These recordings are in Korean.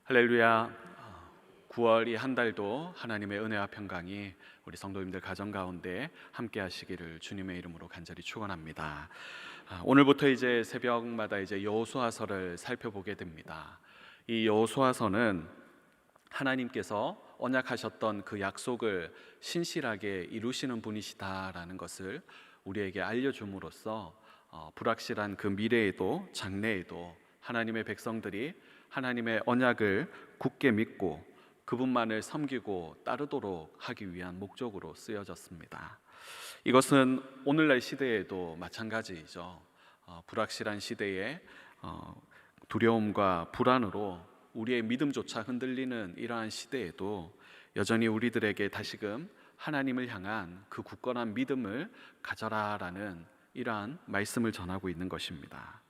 할렐루야. 9월 이 한 달도 하나님의 은혜와 평강이 우리 성도님들 가정 가운데 함께 하시기를 주님의 이름으로 간절히 축원합니다. 오늘부터 이제 새벽마다 이제 여호수아서를 살펴보게 됩니다. 이 여호수아서는 하나님께서 언약하셨던 그 약속을 신실하게 이루시는 분이시다라는 것을 우리에게 알려줌으로써 불확실한 그 미래에도 장래에도 하나님의 백성들이 하나님의 언약을 굳게 믿고 그분만을 섬기고 따르도록 하기 위한 목적으로 쓰여졌습니다. 이것은 오늘날 시대에도 마찬가지이죠. 불확실한 시대에 두려움과 불안으로 우리의 믿음조차 흔들리는 이러한 시대에도 여전히 우리들에게 다시금 하나님을 향한 그 굳건한 믿음을 가져라라는 이러한 말씀을 전하고 있는 것입니다.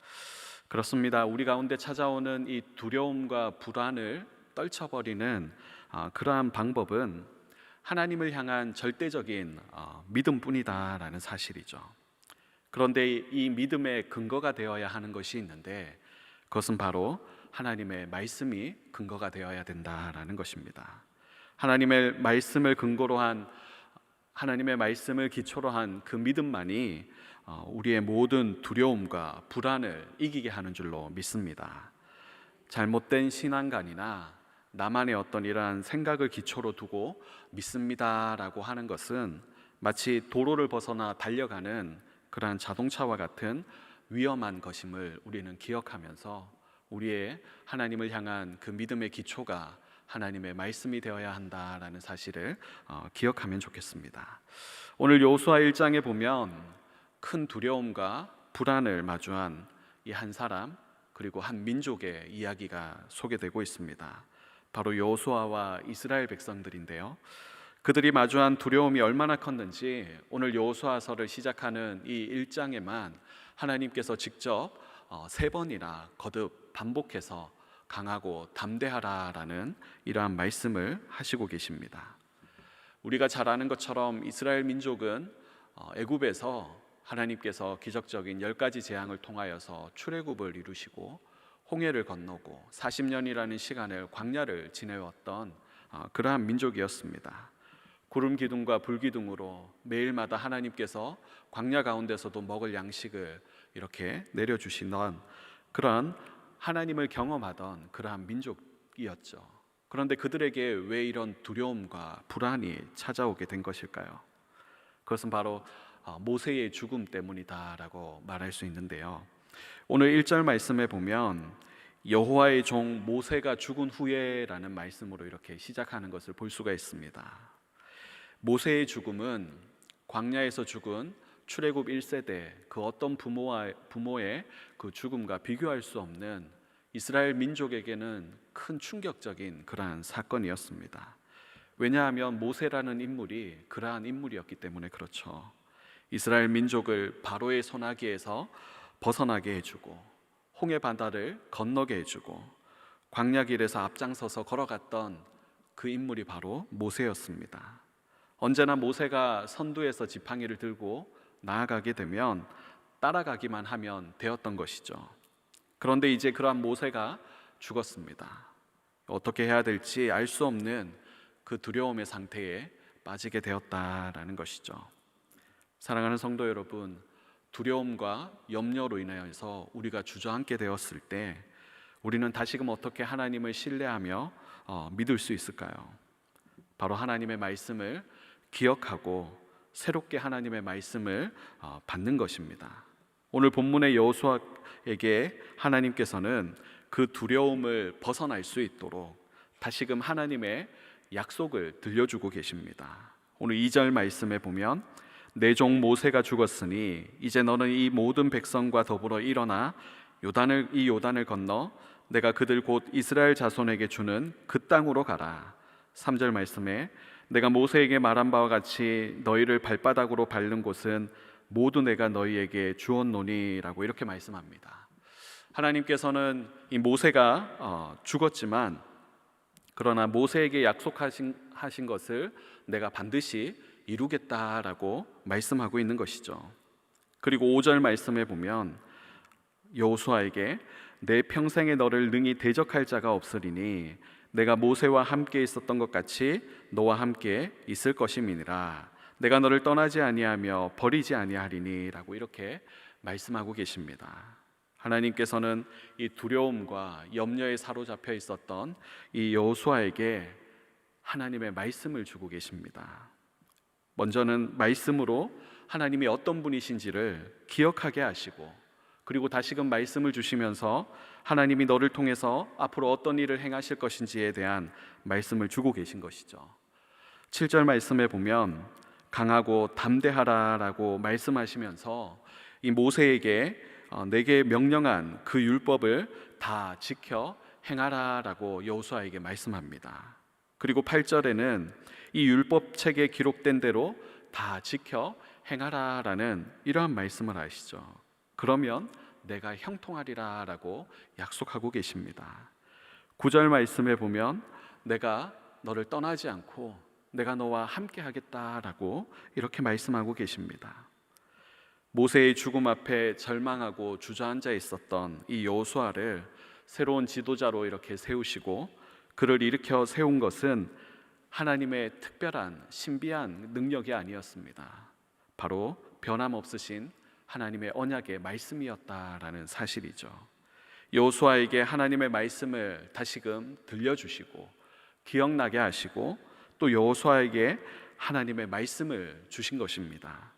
그렇습니다. 우리 가운데 찾아오는 이 두려움과 불안을 떨쳐버리는 그러한 방법은 하나님을 향한 절대적인 믿음뿐이다라는 사실이죠. 그런데 이 믿음의 근거가 되어야 하는 것이 있는데 그것은 바로 하나님의 말씀이 근거가 되어야 된다라는 것입니다. 하나님의 말씀을 근거로 한, 하나님의 말씀을 기초로 한 그 믿음만이 우리의 모든 두려움과 불안을 이기게 하는 줄로 믿습니다. 잘못된 신앙관이나 나만의 어떤 이러한 생각을 기초로 두고 믿습니다라고 하는 것은 마치 도로를 벗어나 달려가는 그러한 자동차와 같은 위험한 것임을 우리는 기억하면서 우리의 하나님을 향한 그 믿음의 기초가 하나님의 말씀이 되어야 한다라는 사실을 기억하면 좋겠습니다. 오늘 여호수아 1장에 보면 큰 두려움과 불안을 마주한 이 한 사람 그리고 한 민족의 이야기가 소개되고 있습니다. 바로 여호수아와 이스라엘 백성들인데요. 그들이 마주한 두려움이 얼마나 컸는지 오늘 여호수아서를 시작하는 이 1장에만 하나님께서 직접 3번이나 거듭 반복해서 강하고 담대하라라는 이러한 말씀을 하시고 계십니다. 우리가 잘 아는 것처럼 이스라엘 민족은 애굽에서 하나님께서 기적적인 10가지 재앙을 통하여서 출애굽을 이루시고 홍해를 건너고 40년이라는 시간을 광야를 지내왔던 그러한 민족이었습니다. 구름 기둥과 불 기둥으로 매일마다 하나님께서 광야 가운데서도 먹을 양식을 이렇게 내려주시던 그러한 하나님을 경험하던 그러한 민족이었죠. 그런데 그들에게 왜 이런 두려움과 불안이 찾아오게 된 것일까요? 그것은 바로 모세의 죽음 때문이다라고 말할 수 있는데요. 오늘 1절 말씀에 보면 여호와의 종 모세가 죽은 후에라는 말씀으로 이렇게 시작하는 것을 볼 수가 있습니다. 모세의 죽음은 광야에서 죽은 출애굽 1세대 그 어떤 부모의 그 죽음과 비교할 수 없는 이스라엘 민족에게는 큰 충격적인 그러한 사건이었습니다. 왜냐하면 모세라는 인물이 그러한 인물이었기 때문에 그렇죠. 이스라엘 민족을 바로의 손아귀에서 벗어나게 해주고 홍해 바다를 건너게 해주고 광야 길에서 앞장서서 걸어갔던 그 인물이 바로 모세였습니다. 언제나 모세가 선두에서 지팡이를 들고 나아가게 되면 따라가기만 하면 되었던 것이죠. 그런데 이제 그러한 모세가 죽었습니다. 어떻게 해야 될지 알 수 없는 그 두려움의 상태에 빠지게 되었다라는 것이죠. 사랑하는 성도 여러분, 두려움과 염려로 인하여서 우리가 주저앉게 되었을 때 우리는 다시금 어떻게 하나님을 신뢰하며 믿을 수 있을까요? 바로 하나님의 말씀을 기억하고 새롭게 하나님의 말씀을 받는 것입니다. 오늘 본문의 여호수아에게 하나님께서는 그 두려움을 벗어날 수 있도록 다시금 하나님의 약속을 들려주고 계십니다. 오늘 2절 말씀에 보면 내 종 모세가 죽었으니 이제 너는 이 모든 백성과 더불어 일어나 이 요단을 건너 내가 그들 곧 이스라엘 자손에게 주는 그 땅으로 가라. 3절 말씀에 내가 모세에게 말한 바와 같이 너희를 발바닥으로 밟는 곳은 모두 내가 너희에게 주었노니라고 이렇게 말씀합니다. 하나님께서는 이 모세가 죽었지만 그러나 모세에게 약속하신 것을 내가 반드시 이루겠다라고 말씀하고 있는 것이죠. 그리고 5절 말씀에 보면 여호수아에게 내 평생에 너를 능히 대적할 자가 없으리니 내가 모세와 함께 있었던 것 같이 너와 함께 있을 것임이니라. 내가 너를 떠나지 아니하며 버리지 아니하리니라고 이렇게 말씀하고 계십니다. 하나님께서는 이 두려움과 염려에 사로잡혀 있었던 이 여호수아에게 하나님의 말씀을 주고 계십니다. 먼저는 말씀으로 하나님이 어떤 분이신지를 기억하게 하시고, 그리고 다시금 말씀을 주시면서 하나님이 너를 통해서 앞으로 어떤 일을 행하실 것인지에 대한 말씀을 주고 계신 것이죠. 7절 말씀에 보면 강하고 담대하라라고 말씀하시면서 이 모세에게 내게 명령한 그 율법을 다 지켜 행하라라고 여호수아에게 말씀합니다. 그리고 8절에는 이 율법책에 기록된 대로 다 지켜 행하라라는 이러한 말씀을 하시죠. 그러면 내가 형통하리라라고 약속하고 계십니다. 9절 말씀에 보면 내가 너를 떠나지 않고 내가 너와 함께 하겠다라고 이렇게 말씀하고 계십니다. 모세의 죽음 앞에 절망하고 주저앉아 있었던 이 여호수아를 새로운 지도자로 이렇게 세우시고 그를 일으켜 세운 것은 하나님의 특별한 신비한 능력이 아니었습니다. 바로 변함없으신 하나님의 언약의 말씀이었다라는 사실이죠. 여호수아에게 하나님의 말씀을 다시금 들려주시고 기억나게 하시고 또 여호수아에게 하나님의 말씀을 주신 것입니다.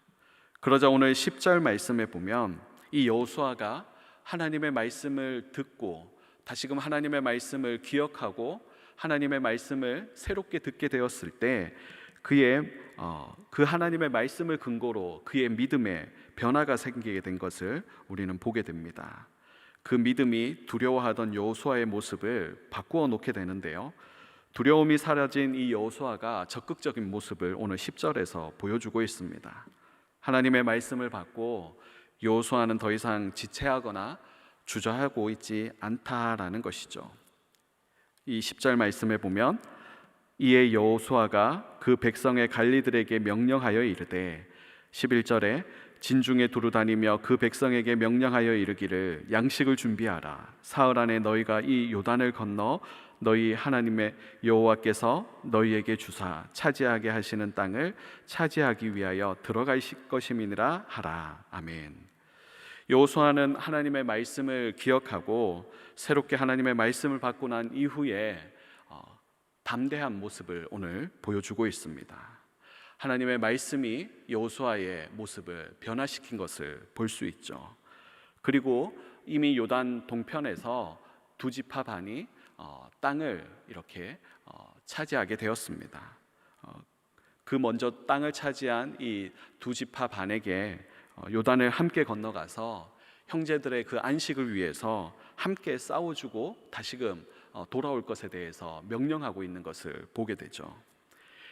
그러자 오늘 10절 말씀에 보면 이 여호수아가 하나님의 말씀을 듣고 다시금 하나님의 말씀을 기억하고 하나님의 말씀을 새롭게 듣게 되었을 때 그 하나님의 말씀을 근거로 그의 믿음에 변화가 생기게 된 것을 우리는 보게 됩니다. 그 믿음이 두려워하던 여호수아의 모습을 바꾸어 놓게 되는데요. 두려움이 사라진 이 여호수아가 적극적인 모습을 오늘 10절에서 보여주고 있습니다. 하나님의 말씀을 받고 여호수아는 더 이상 지체하거나 주저하고 있지 않다라는 것이죠. 이 10절 말씀에 보면 이에 여호수아가 그 백성의 관리들에게 명령하여 이르되 11절에 진중에 두루 다니며 그 백성에게 명령하여 이르기를 양식을 준비하라. 사흘 안에 너희가 이 요단을 건너 너희 하나님의 여호와께서 너희에게 주사 차지하게 하시는 땅을 차지하기 위하여 들어갈 것임이니라 하라. 아멘. 여호수아는 하나님의 말씀을 기억하고 새롭게 하나님의 말씀을 받고 난 이후에 담대한 모습을 오늘 보여주고 있습니다. 하나님의 말씀이 여호수아의 모습을 변화시킨 것을 볼 수 있죠. 그리고 이미 요단 동편에서 두 지파 반이 땅을 이렇게 차지하게 되었습니다. 그 먼저 땅을 차지한 이 두 지파 반에게 요단을 함께 건너가서 형제들의 그 안식을 위해서 함께 싸워주고 다시금 돌아올 것에 대해서 명령하고 있는 것을 보게 되죠.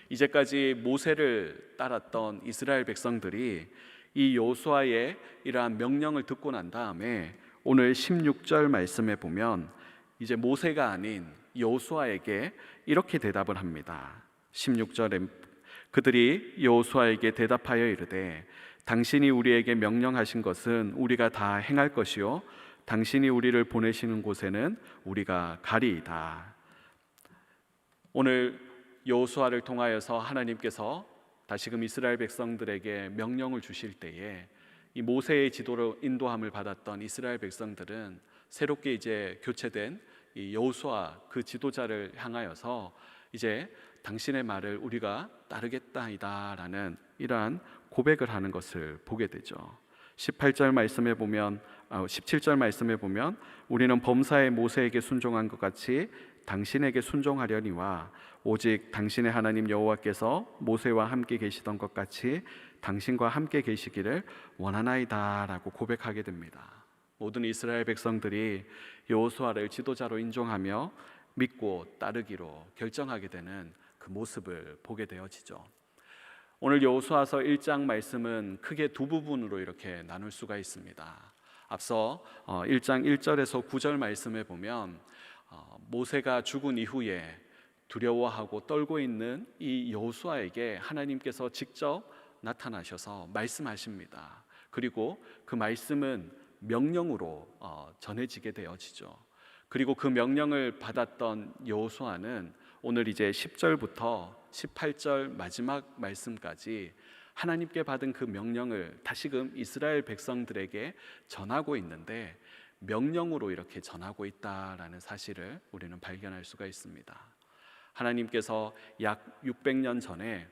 이제까지 모세를 따랐던 이스라엘 백성들이 이 여호수아의 이러한 명령을 듣고 난 다음에 오늘 16절 말씀에 보면 이제 모세가 아닌 여호수아에게 이렇게 대답을 합니다. 16절에 그들이 여호수아에게 대답하여 이르되 당신이 우리에게 명령하신 것은 우리가 다 행할 것이요 당신이 우리를 보내시는 곳에는 우리가 가리이다. 오늘 여호수아를 통하여서 하나님께서 다시금 이스라엘 백성들에게 명령을 주실 때에 이 모세의 지도로 인도함을 받았던 이스라엘 백성들은 새롭게 이제 교체된 이 여호수아 그 지도자를 향하여서 이제 당신의 말을 우리가 따르겠다이다라는 이러한 고백을 하는 것을 보게 되죠. 17절 말씀에 보면 우리는 범사의 모세에게 순종한 것 같이 당신에게 순종하려니와 오직 당신의 하나님 여호와께서 모세와 함께 계시던 것 같이 당신과 함께 계시기를 원하나이다라고 고백하게 됩니다. 모든 이스라엘 백성들이 여호수아를 지도자로 인정하며 믿고 따르기로 결정하게 되는 그 모습을 보게 되어지죠. 오늘 여호수아서 1장 말씀은 크게 두 부분으로 이렇게 나눌 수가 있습니다. 앞서 1장 1절에서 9절 말씀에 보면 모세가 죽은 이후에 두려워하고 떨고 있는 이 여호수아에게 하나님께서 직접 나타나셔서 말씀하십니다. 그리고 그 말씀은 명령으로 전해지게 되어지죠. 그리고 그 명령을 받았던 여호수아는 오늘 이제 10절부터 18절 마지막 말씀까지 하나님께 받은 그 명령을 다시금 이스라엘 백성들에게 전하고 있는데, 명령으로 이렇게 전하고 있다라는 사실을 우리는 발견할 수가 있습니다. 하나님께서 약 600년 전에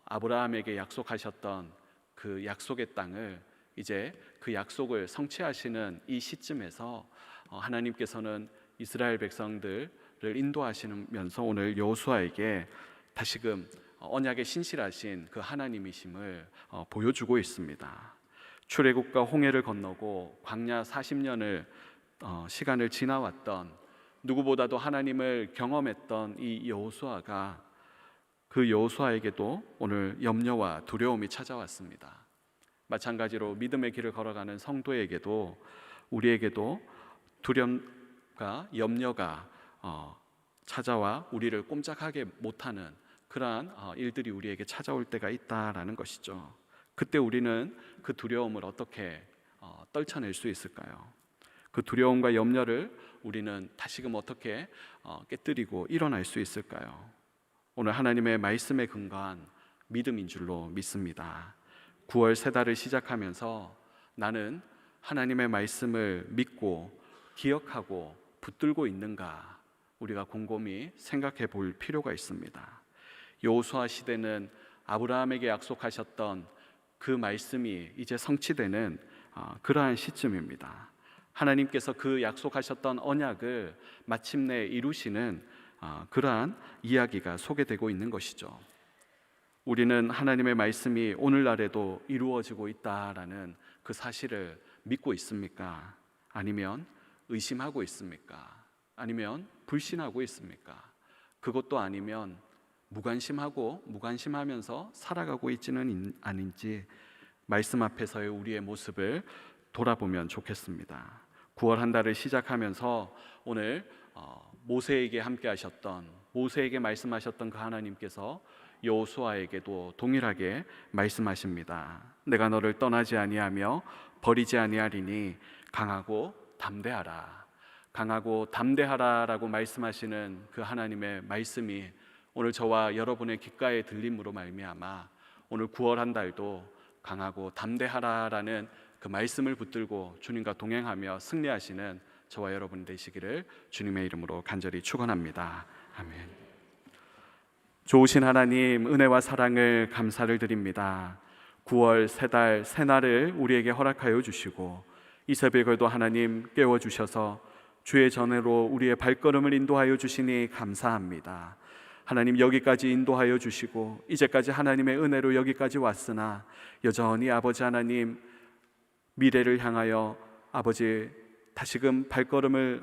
아브라함에게 약속하셨던 그 약속의 땅을, 이제 그 약속을 성취하시는 이 시점에서 하나님께서는 이스라엘 백성들을 인도하시면서 오늘 여호수아에게 다시금 언약의 신실하신 그 하나님이심을 보여주고 있습니다. 출애굽과 홍해를 건너고 광야 40년을 시간을 지나왔던, 누구보다도 하나님을 경험했던 이 여호수아가, 그 여호수아에게도 오늘 염려와 두려움이 찾아왔습니다. 마찬가지로 믿음의 길을 걸어가는 성도에게도, 우리에게도 두려움과 염려가 찾아와 우리를 꼼짝하게 못하는 그러한 일들이 우리에게 찾아올 때가 있다라는 것이죠. 그때 우리는 그 두려움을 어떻게 떨쳐낼 수 있을까요? 그 두려움과 염려를 우리는 다시금 어떻게 깨뜨리고 일어날 수 있을까요? 오늘 하나님의 말씀에 근거한 믿음인 줄로 믿습니다. 9월 새 달을 시작하면서 나는 하나님의 말씀을 믿고 기억하고 붙들고 있는가, 우리가 곰곰이 생각해 볼 필요가 있습니다. 여호수아 시대는 아브라함에게 약속하셨던 그 말씀이 이제 성취되는 그러한 시점입니다. 하나님께서 그 약속하셨던 언약을 마침내 이루시는 그러한 이야기가 소개되고 있는 것이죠. 우리는 하나님의 말씀이 오늘날에도 이루어지고 있다라는 그 사실을 믿고 있습니까? 아니면 의심하고 있습니까? 아니면 불신하고 있습니까? 그것도 아니면 무관심하면서 살아가고 있지는 않은지 말씀 앞에서의 우리의 모습을 돌아보면 좋겠습니다. 9월 한 달을 시작하면서 오늘 모세에게 함께 하셨던, 모세에게 말씀하셨던 그 하나님께서 여호수아에게도 동일하게 말씀하십니다. 내가 너를 떠나지 아니하며 버리지 아니하리니 강하고 담대하라. 강하고 담대하라라고 말씀하시는 그 하나님의 말씀이 오늘 저와 여러분의 귓가에 들림으로 말미암아 오늘 9월 한 달도 강하고 담대하라라는 그 말씀을 붙들고 주님과 동행하며 승리하시는 저와 여러분 되시기를 주님의 이름으로 간절히 축원합니다. 아멘. 좋으신 하나님, 은혜와 사랑을 감사를 드립니다. 9월 새 달 새날을 우리에게 허락하여 주시고 이 새벽에도 하나님 깨워주셔서 주의 전으로 우리의 발걸음을 인도하여 주시니 감사합니다. 하나님, 여기까지 인도하여 주시고 이제까지 하나님의 은혜로 여기까지 왔으나 여전히 아버지 하나님, 미래를 향하여 아버지 다시금 발걸음을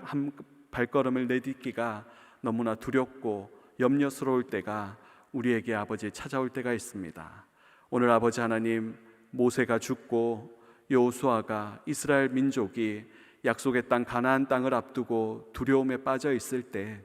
내딛기가 너무나 두렵고 염려스러울 때가 우리에게 아버지 찾아올 때가 있습니다. 오늘 아버지 하나님, 모세가 죽고 여호수아가, 이스라엘 민족이 약속의 땅 가나안 땅을 앞두고 두려움에 빠져 있을 때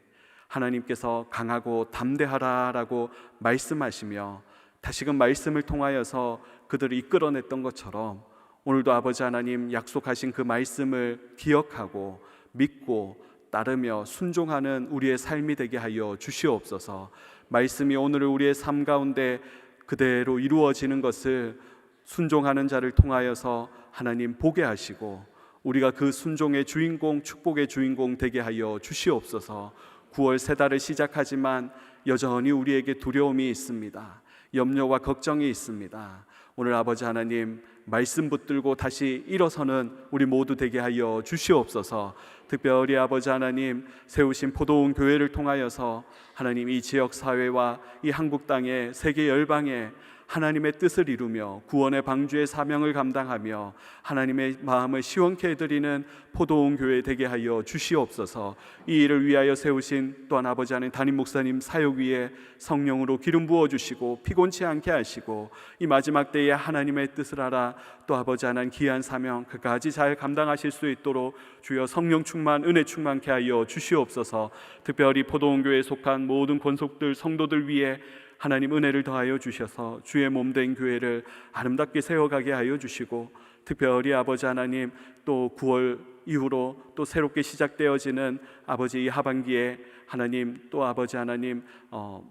하나님께서 강하고 담대하라라고 말씀하시며 다시금 말씀을 통하여서 그들을 이끌어냈던 것처럼 오늘도 아버지 하나님, 약속하신 그 말씀을 기억하고 믿고 따르며 순종하는 우리의 삶이 되게 하여 주시옵소서. 말씀이 오늘 우리의 삶 가운데 그대로 이루어지는 것을 순종하는 자를 통하여서 하나님 보게 하시고 우리가 그 순종의 주인공, 축복의 주인공 되게 하여 주시옵소서. 9월 새 달을 시작하지만 여전히 우리에게 두려움이 있습니다. 염려와 걱정이 있습니다. 오늘 아버지 하나님, 말씀 붙들고 다시 일어서는 우리 모두 되게 하여 주시옵소서. 특별히 아버지 하나님, 세우신 포도원 교회를 통하여서 하나님, 이 지역 사회와 이 한국 땅의 세계 열방에 하나님의 뜻을 이루며 구원의 방주의 사명을 감당하며 하나님의 마음을 시원케 해드리는 포도원 교회 되게 하여 주시옵소서. 이 일을 위하여 세우신 또한 아버지 하나님, 담임 목사님 사역 위에 성령으로 기름 부어주시고 피곤치 않게 하시고 이 마지막 때에 하나님의 뜻을 알아 또 아버지 하나님 귀한 사명 그까지 잘 감당하실 수 있도록 주여 성령 충만, 은혜 충만케 하여 주시옵소서. 특별히 포도원 교회에 속한 모든 권속들, 성도들 위에 하나님 은혜를 더하여 주셔서 주의 몸된 교회를 아름답게 세워가게 하여 주시고 특별히 아버지 하나님, 또 9월 이후로 또 새롭게 시작되어지는 아버지 이 하반기에 하나님, 또 아버지 하나님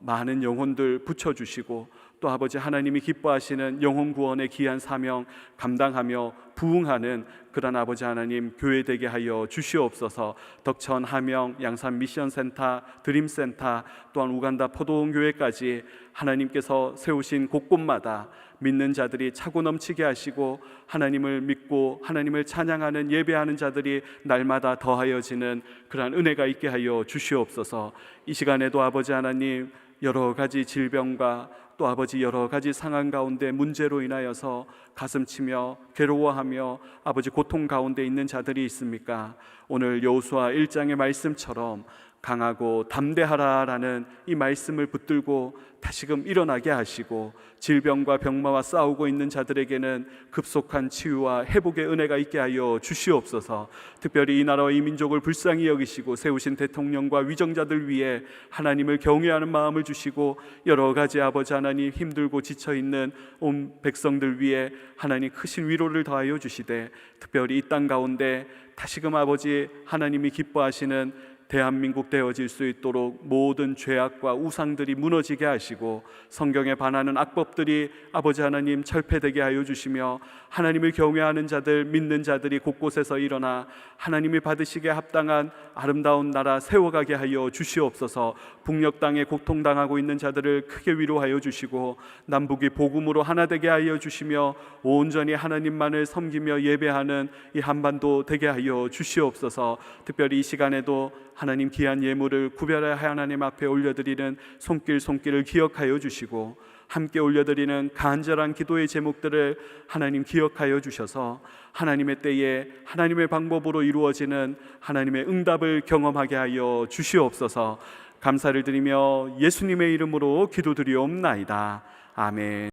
많은 영혼들 붙여주시고, 또 아버지 하나님이 기뻐하시는 영혼 구원의 귀한 사명 감당하며 부응하는 그런 아버지 하나님 교회 되게 하여 주시옵소서. 덕천, 함영, 양산 미션센터, 드림센터, 또한 우간다 포도원교회까지 하나님께서 세우신 곳곳마다 믿는 자들이 차고 넘치게 하시고, 하나님을 믿고 하나님을 찬양하는 예배하는 자들이 날마다 더하여지는 그러한 은혜가 있게 하여 주시옵소서. 이 시간에도 아버지 하나님, 여러 가지 질병과 또 아버지 여러 가지 상황 가운데 문제로 인하여서 가슴치며 괴로워하며 아버지 고통 가운데 있는 자들이 있습니까? 오늘 여호수아 1장의 말씀처럼 강하고 담대하라라는 이 말씀을 붙들고 다시금 일어나게 하시고, 질병과 병마와 싸우고 있는 자들에게는 급속한 치유와 회복의 은혜가 있게 하여 주시옵소서. 특별히 이 나라와 이 민족을 불쌍히 여기시고 세우신 대통령과 위정자들 위해 하나님을 경외하는 마음을 주시고, 여러 가지 아버지 하나님 힘들고 지쳐있는 온 백성들 위해 하나님 크신 위로를 더하여 주시되, 특별히 이 땅 가운데 다시금 아버지 하나님이 기뻐하시는 대한민국 되어질 수 있도록 모든 죄악과 우상들이 무너지게 하시고, 성경에 반하는 악법들이 아버지 하나님 철폐되게 하여 주시며, 하나님을 경외하는 자들, 믿는 자들이 곳곳에서 일어나 하나님이 받으시기에 합당한 아름다운 나라 세워가게 하여 주시옵소서. 북녘 땅에 고통당하고 있는 자들을 크게 위로하여 주시고, 남북이 복음으로 하나 되게 하여 주시며, 온전히 하나님만을 섬기며 예배하는 이 한반도 되게 하여 주시옵소서. 특별히 이 시간에도 하나님 귀한 예물을 구별하여 하나님 앞에 올려드리는 손길을 기억하여 주시고, 함께 올려드리는 간절한 기도의 제목들을 하나님 기억하여 주셔서 하나님의 때에 하나님의 방법으로 이루어지는 하나님의 응답을 경험하게 하여 주시옵소서. 감사를 드리며 예수님의 이름으로 기도드리옵나이다. 아멘.